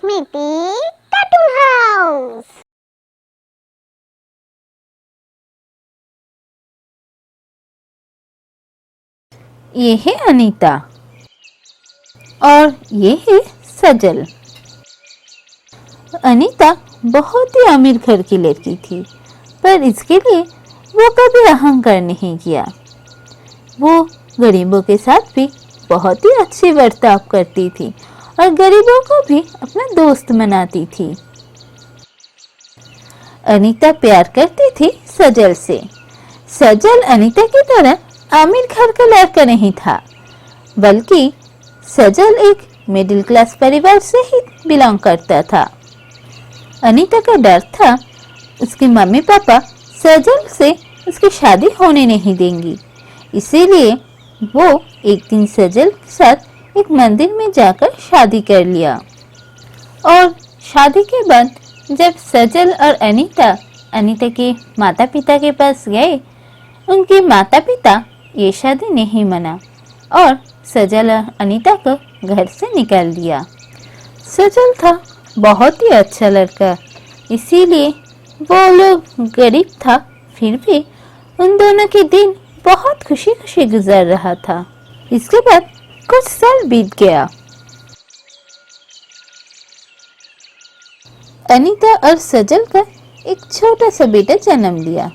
स्मिटी cartoon house. ये है अनीता और ये है सजल। अनीता बहुत ही अमीर घर की लड़की थी, पर इसके लिए वो कभी अहंकार नहीं किया। वो गरीबों के साथ भी बहुत ही अच्छे बर्ताव करती थी और गरीबों को भी अपना दोस्त बनाती थी। अनीता प्यार करती थी सजल से। सजल अनीता की तरह अमीर घर का लड़का नहीं था, बल्कि सजल एक मिडिल क्लास परिवार से ही बिलोंग करता था। अनीता का डर था उसके मम्मी पापा सजल से उसकी शादी होने नहीं देंगी, इसीलिए वो एक दिन सजल के साथ एक मंदिर में जाकर शादी कर लिया। और शादी के बाद जब सजल और अनीता के माता पिता के पास गए, उनके माता पिता ये शादी नहीं माना और सजल और अनीता को घर से निकाल दिया। सजल था बहुत ही अच्छा लड़का, इसीलिए वो लोग गरीब था, फिर भी उन दोनों के दिन बहुत खुशी खुशी गुजर रहा था। इसके बाद कुछ साल बीत गया। अनीता और सजल का एक छोटा सा बेटा जन्म लिया।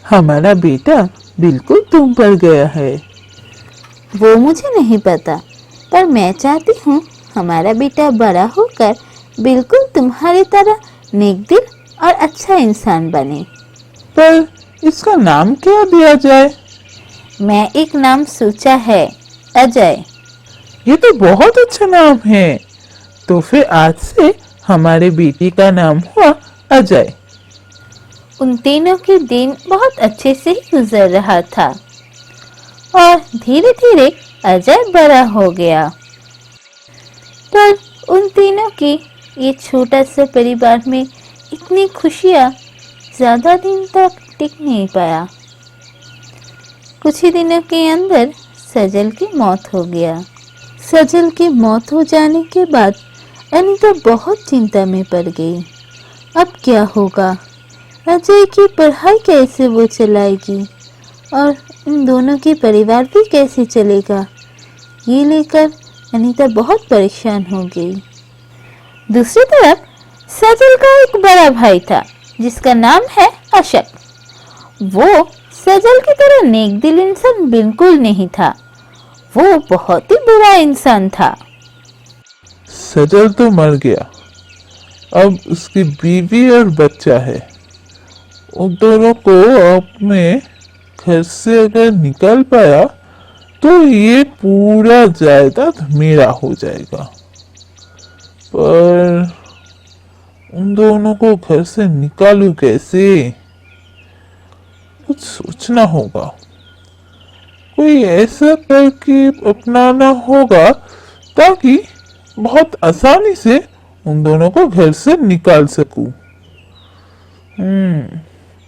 हमारा बेटा बिल्कुल तुम पर गया है। वो मुझे नहीं पता, पर मैं चाहती हूँ हमारा बेटा बड़ा होकर बिल्कुल तुम्हारी तरह नेक दिल और अच्छा इंसान बने। पर इसका नाम क्या दिया जाए? मैं एक नाम सोचा है, अजय। ये तो बहुत अच्छा नाम है। तो फिर आज से हमारे बेटे का नाम हुआ अजय। उन तीनों के दिन बहुत अच्छे से ही गुजर रहा था और धीरे धीरे अजय बड़ा हो गया। पर उन तीनों के ये छोटा सा परिवार में इतनी खुशियाँ ज्यादा दिन तक टिक नहीं पाया। कुछ ही दिनों के अंदर सजल की मौत हो गया। सजल की मौत हो जाने के बाद अनीता बहुत चिंता में पड़ गई। अब क्या होगा? अजय की पढ़ाई कैसे वो चलाएगी और इन दोनों के परिवार भी कैसे चलेगा, ये लेकर अनीता बहुत परेशान हो गई। दूसरी तरफ सजल का एक बड़ा भाई था जिसका नाम है अशक। वो सजल की तरह नेक दिल इंसान बिल्कुल नहीं था, वो बहुत ही बुरा इंसान था। सजल तो मर गया, अब उसकी बीवी और बच्चा है। उन दोनों को अपने घर से अगर निकल पाया तो ये पूरा जायदाद मेरा हो जाएगा। पर उन दोनों को घर से निकालूं कैसे? कुछ सोचना होगा। कोई ऐसा तरकीब अपनाना होगा ताकि बहुत आसानी से उन दोनों को घर से निकाल सकूं।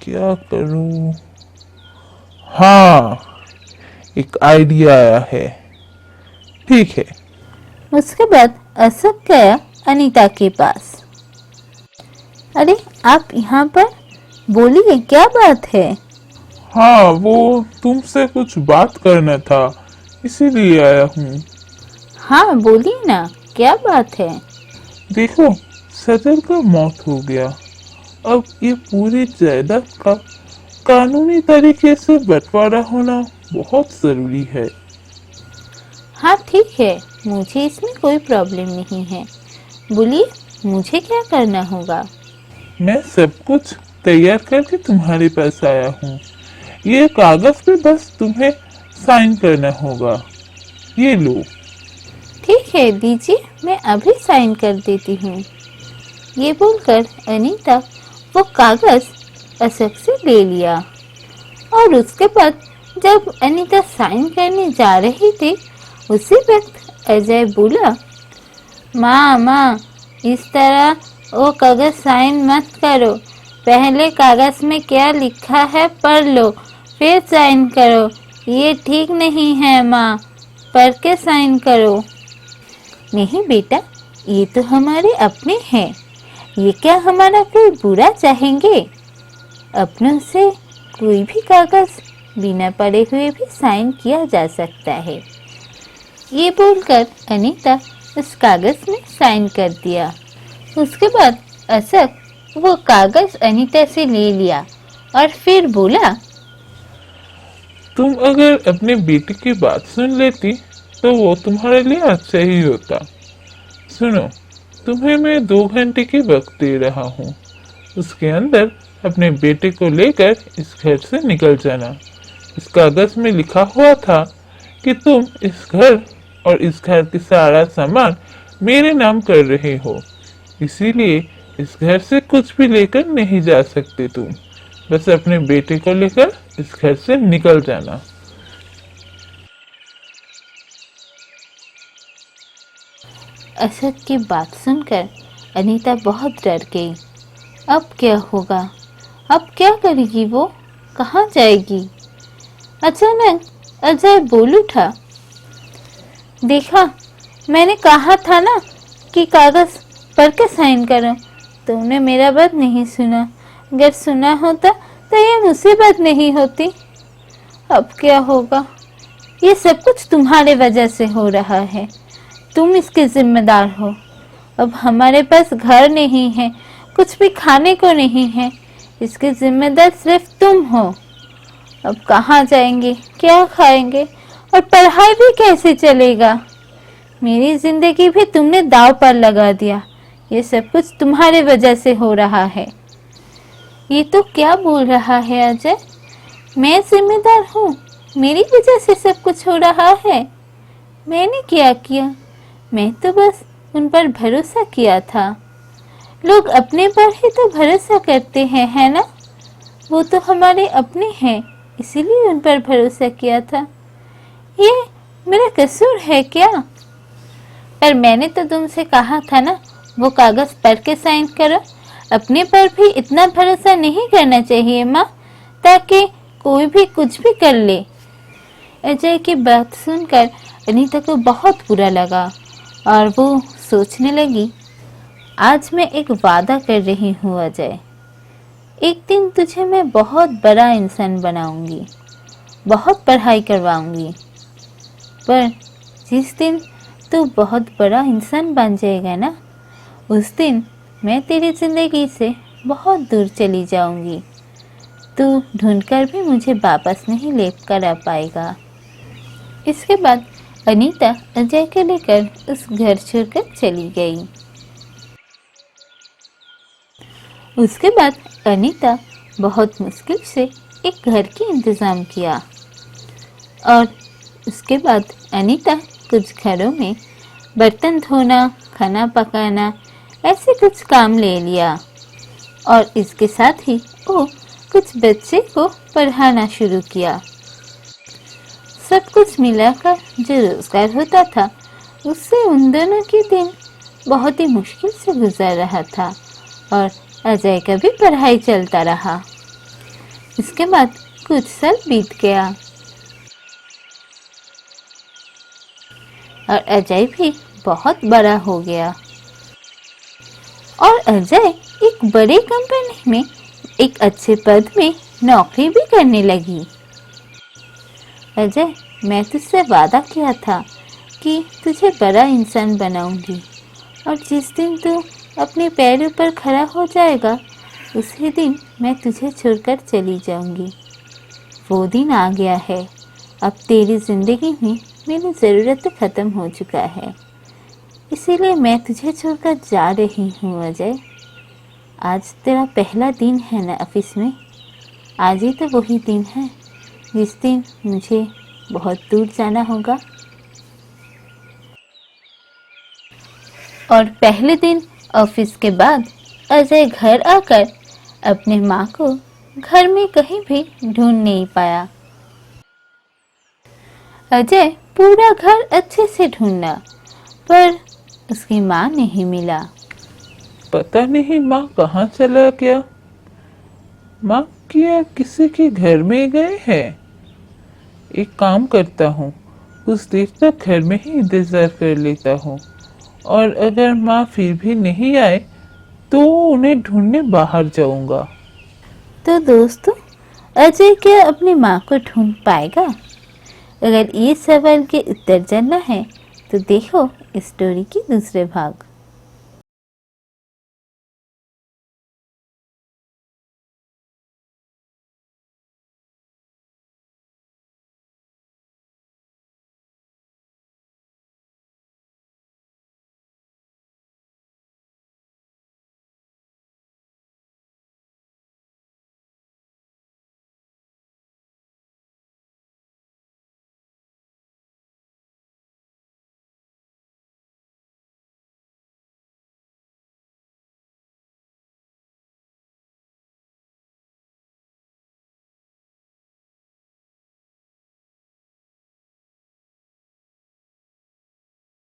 क्या करूं? हाँ, एक आइडिया आया है। ठीक है। उसके बाद अशक गया अनीता के पास। अरे आप यहाँ पर, बोलिए क्या बात है? हाँ, वो तुमसे कुछ बात करना था, इसीलिए आया हूँ। हाँ बोलिए ना, क्या बात है? देखो, सजल का मौत हो गया। अब ये पूरी जायदाद का कानूनी तरीके से बंटवारा होना बहुत जरूरी है। हाँ ठीक है, मुझे इसमें कोई प्रॉब्लम नहीं है। बोलिए मुझे क्या करना होगा? मैं सब कुछ तैयार करके तुम्हारे पास आया हूँ। ये कागज पे बस तुम्हें साइन करना होगा। ये लो। ठीक है दीजिए, मैं अभी साइन कर देती हूँ। ये बोलकर अनीता वो कागज अशक से ले लिया और उसके बाद जब अनीता साइन करने जा रही थी, उसी वक्त अजय बोला, माँ इस तरह वो कागज साइन मत करो, पहले कागज में क्या लिखा है पढ़ लो, फिर साइन करो। ये ठीक नहीं है माँ, पढ़ के साइन करो। नहीं बेटा, ये तो हमारे अपने हैं, ये क्या हमारा कोई बुरा चाहेंगे? अपनों से कोई भी कागज बिना पढ़े हुए भी साइन किया जा सकता है। ये बोलकर अनीता उस कागज में साइन कर दिया। उसके बाद अशोक वो कागज अनीता से ले लिया और फिर बोला, तुम अगर अपने बेटे की बात सुन लेती तो वो तुम्हारे लिए अच्छा ही होता। सुनो, तुम्हें मैं 2 घंटे की वक्त दे रहा हूँ। उसके अंदर अपने बेटे को लेकर इस घर से निकल जाना। इस कागज में लिखा हुआ था कि तुम इस घर और इस घर की सारा सामान मेरे नाम कर रहे हो, इसीलिए इस घर से कुछ भी लेकर नहीं जा सकते तुम। बस अपने बेटे को लेकर इस घर से निकल जाना। अशोक की बात सुनकर अनीता बहुत डर गई। अब क्या होगा? अब क्या करेगी वो? कहाँ जाएगी? अचानक अजय बोल उठा, देखा, मैंने कहा था ना कि कागज पढ़ के साइन करो। तुमने मेरा बात नहीं सुना। अगर सुना होता तो ये मुसीबत नहीं होती। अब क्या होगा? ये सब कुछ तुम्हारे वजह से हो रहा है। तुम इसके जिम्मेदार हो। अब हमारे पास घर नहीं है, कुछ भी खाने को नहीं है। इसके जिम्मेदार सिर्फ तुम हो। अब कहाँ जाएंगे, क्या खाएंगे और पढ़ाई भी कैसे चलेगा? मेरी जिंदगी भी तुमने दांव पर लगा दिया। ये सब कुछ तुम्हारे वजह से हो रहा है। ये तो क्या बोल रहा है अजय? मैं जिम्मेदार हूँ? मेरी वजह से सब कुछ हो रहा है? मैंने क्या किया? मैं तो बस उन पर भरोसा किया था। लोग अपने पर ही तो भरोसा करते हैं, है ना? वो तो हमारे अपने हैं, इसीलिए उन पर भरोसा किया था। ये मेरा कसूर है क्या? पर मैंने तो तुमसे कहा था ना, वो कागज पढ़ के साइन करो। अपने पर भी इतना भरोसा नहीं करना चाहिए माँ, ताकि कोई भी कुछ भी कर ले। अजय की बात सुनकर अनीता को बहुत बुरा लगा और वो सोचने लगी, आज मैं एक वादा कर रही हूँ अजय, एक दिन तुझे मैं बहुत बड़ा इंसान बनाऊंगी, बहुत पढ़ाई करवाऊंगी। पर जिस दिन तू बहुत बड़ा इंसान बन जाएगा ना, उस दिन मैं तेरी जिंदगी से बहुत दूर चली जाऊंगी। तू ढूंढकर भी मुझे वापस नहीं ले कर आ पाएगा। इसके बाद अनीता अजय को लेकर उस घर छोड़कर चली गई। उसके बाद अनीता बहुत मुश्किल से एक घर की इंतज़ाम किया और उसके बाद अनीता कुछ घरों में बर्तन धोना, खाना पकाना, ऐसे कुछ काम ले लिया और इसके साथ ही वो कुछ बच्चे को पढ़ाना शुरू किया। सब कुछ मिलाकर जो रोजगार होता था, उससे उन दोनों के दिन बहुत ही मुश्किल से गुजर रहा था और अजय का भी पढ़ाई चलता रहा। इसके बाद कुछ साल बीत गया और अजय भी बहुत बड़ा हो गया और अजय एक बड़े कंपनी में एक अच्छे पद में नौकरी भी करने लगी। अजय, मैं तुझसे वादा किया था कि तुझे बड़ा इंसान बनाऊंगी और जिस दिन तू अपने पैरों पर खड़ा हो जाएगा, उसी दिन मैं तुझे छोड़कर चली जाऊंगी। वो दिन आ गया है। अब तेरी जिंदगी में मेरी ज़रूरत ख़त्म हो चुका है, इसीलिए मैं तुझे छोड़कर जा रही हूँ अजय। आज तेरा पहला दिन है ना ऑफिस में। आज ही तो वही दिन है जिस दिन मुझे बहुत दूर जाना होगा। और पहले दिन ऑफिस के बाद अजय घर आकर अपने माँ को घर में कहीं भी ढूंढ नहीं पाया। अजय पूरा घर अच्छे से ढूंढा पर उसकी माँ नहीं मिला। पता नहीं माँ कहाँ चला गया। माँ क्या किसी के घर में गए हैं? एक काम करता हूँ, कुछ देर तक घर में ही इंतजार कर लेता हूँ और अगर माँ फिर भी नहीं आए तो उन्हें ढूंढने बाहर जाऊंगा। तो दोस्तों, अजय क्या अपनी माँ को ढूंढ पाएगा? अगर ये सवाल के उत्तर जानना है तो देखो इस स्टोरी की दूसरे भाग।